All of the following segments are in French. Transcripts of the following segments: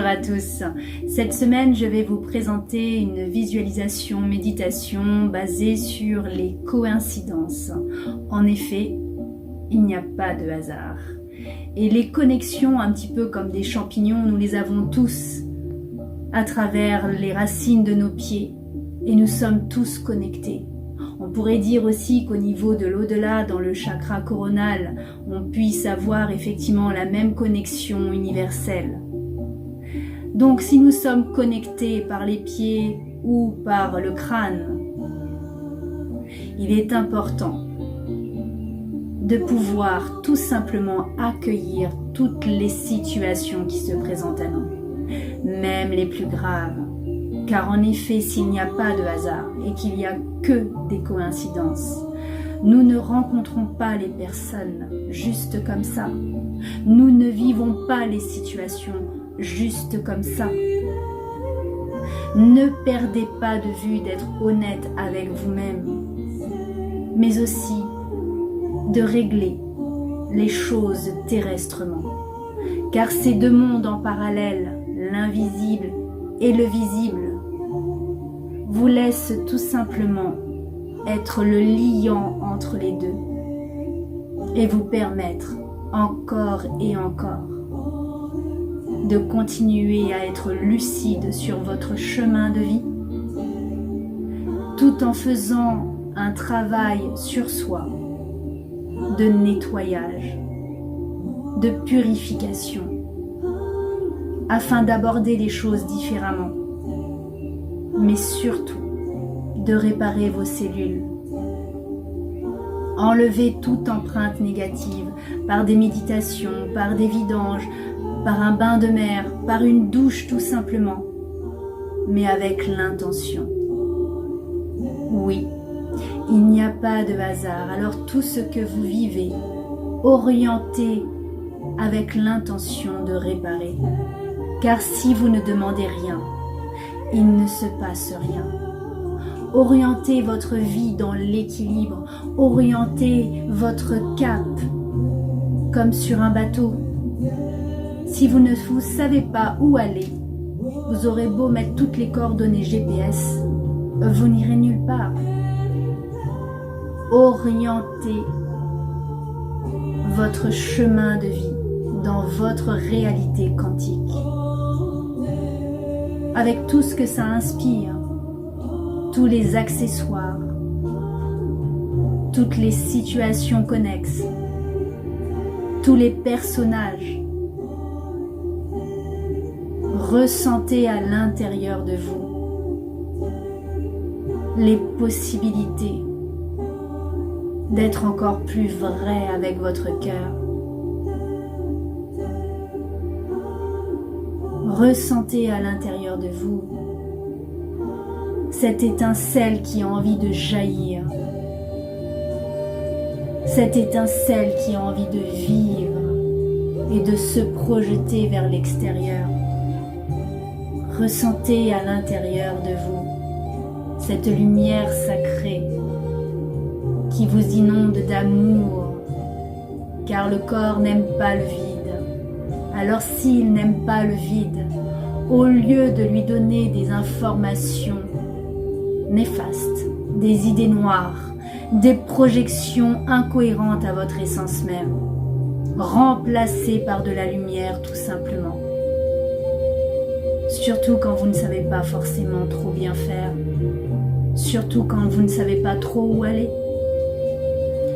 à tous. Cette semaine, je vais vous présenter une visualisation méditation basée sur les coïncidences. En effet, il n'y a pas de hasard. Et les connexions, un petit peu comme des champignons, nous les avons tous à travers les racines de nos pieds et nous sommes tous connectés. On pourrait dire aussi qu'au niveau de l'au-delà, dans le chakra coronal, on puisse avoir effectivement la même connexion universelle. Donc si nous sommes connectés par les pieds ou par le crâne, il est important de pouvoir tout simplement accueillir toutes les situations qui se présentent à nous, même les plus graves. Car en effet, s'il n'y a pas de hasard et qu'il n'y a que des coïncidences, nous ne rencontrons pas les personnes juste comme ça. Nous ne vivons pas les situations juste comme ça. Ne perdez pas de vue d'être honnête avec vous-même, mais aussi de régler les choses terrestrement. Car ces deux mondes en parallèle, l'invisible et le visible, vous laissent tout simplement être le liant entre les deux et vous permettre encore et encore de continuer à être lucide sur votre chemin de vie tout en faisant un travail sur soi de nettoyage, de purification afin d'aborder les choses différemment, mais surtout de réparer vos cellules. Enlevez toute empreinte négative par des méditations, par des vidanges, par un bain de mer, par une douche tout simplement, mais avec l'intention. Oui, il n'y a pas de hasard, alors tout ce que vous vivez, orientez avec l'intention de réparer. Car si vous ne demandez rien, il ne se passe rien. Orientez votre vie dans l'équilibre, orientez votre cap comme sur un bateau. Si vous ne vous savez pas où aller, vous aurez beau mettre toutes les coordonnées GPS, vous n'irez nulle part. Orientez votre chemin de vie dans votre réalité quantique, avec tout ce que ça inspire, tous les accessoires, toutes les situations connexes, tous les personnages. Ressentez à l'intérieur de vous les possibilités d'être encore plus vrai avec votre cœur. Ressentez à l'intérieur de vous cette étincelle qui a envie de jaillir, cette étincelle qui a envie de vivre et de se projeter vers l'extérieur. Ressentez à l'intérieur de vous cette lumière sacrée qui vous inonde d'amour, car le corps n'aime pas le vide. Alors s'il n'aime pas le vide, au lieu de lui donner des informations néfastes, des idées noires, des projections incohérentes à votre essence même, remplacez par de la lumière tout simplement. Surtout quand vous ne savez pas forcément trop bien faire, surtout quand vous ne savez pas trop où aller,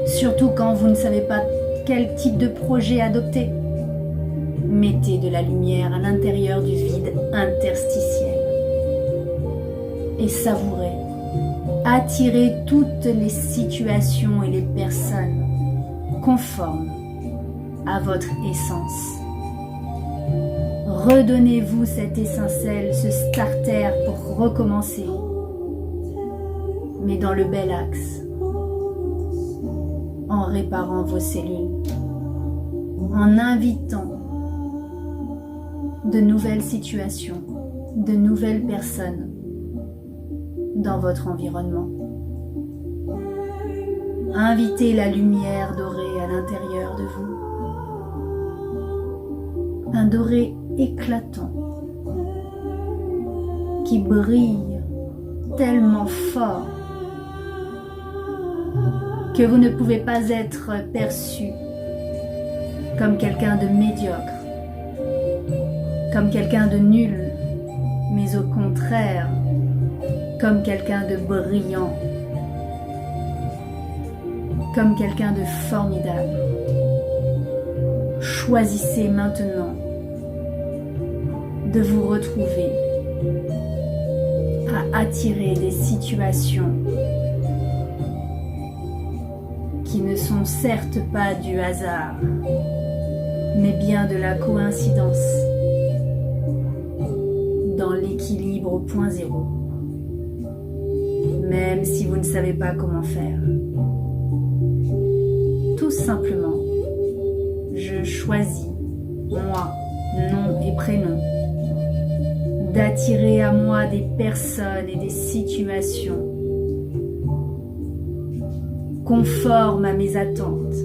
surtout quand vous ne savez pas quel type de projet adopter. Mettez de la lumière à l'intérieur du vide interstitiel et savourez. Attirez toutes les situations et les personnes conformes à votre essence. Redonnez-vous cette étincelle, ce starter pour recommencer, mais dans le bel axe, en réparant vos cellules, en invitant de nouvelles situations, de nouvelles personnes dans votre environnement. Invitez la lumière dorée à l'intérieur de vous. Un doré éclatant, qui brille tellement fort que vous ne pouvez pas être perçu comme quelqu'un de médiocre, comme quelqu'un de nul, mais au contraire, comme quelqu'un de brillant, comme quelqu'un de formidable. Choisissez maintenant de vous retrouver à attirer des situations qui ne sont certes pas du hasard, mais bien de la coïncidence, dans l'équilibre au point zéro, même si vous ne savez pas comment faire. Tout simplement, je choisis, moi, nom et prénom, d'attirer à moi des personnes et des situations conformes à mes attentes,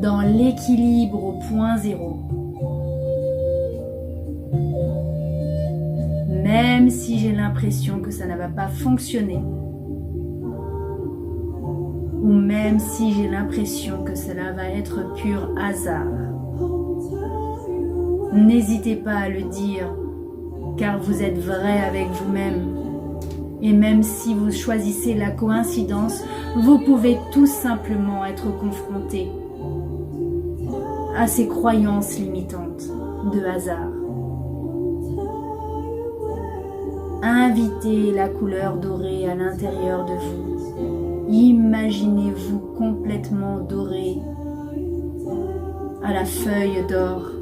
dans l'équilibre au point zéro. Même si j'ai l'impression que ça ne va pas fonctionner, ou même si j'ai l'impression que cela va être pur hasard, n'hésitez pas à le dire, car vous êtes vrai avec vous-même. Et même si vous choisissez la coïncidence, vous pouvez tout simplement être confronté à ces croyances limitantes de hasard. Invitez la couleur dorée à l'intérieur de vous. Imaginez-vous complètement doré, à la feuille d'or,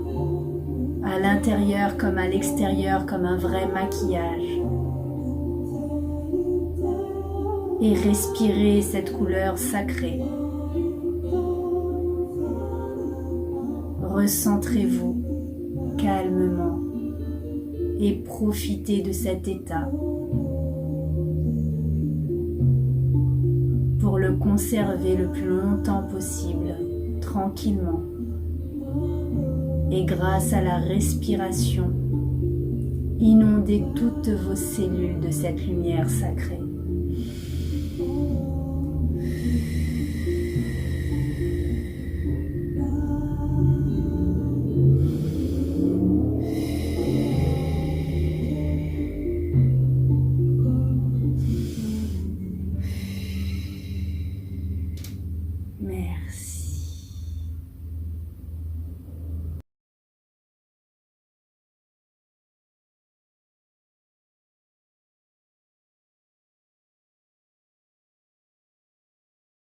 à l'intérieur comme à l'extérieur, comme un vrai maquillage. Et respirez cette couleur sacrée. Recentrez-vous calmement et profitez de cet état pour le conserver le plus longtemps possible, tranquillement. Et grâce à la respiration, inondez toutes vos cellules de cette lumière sacrée. Merci.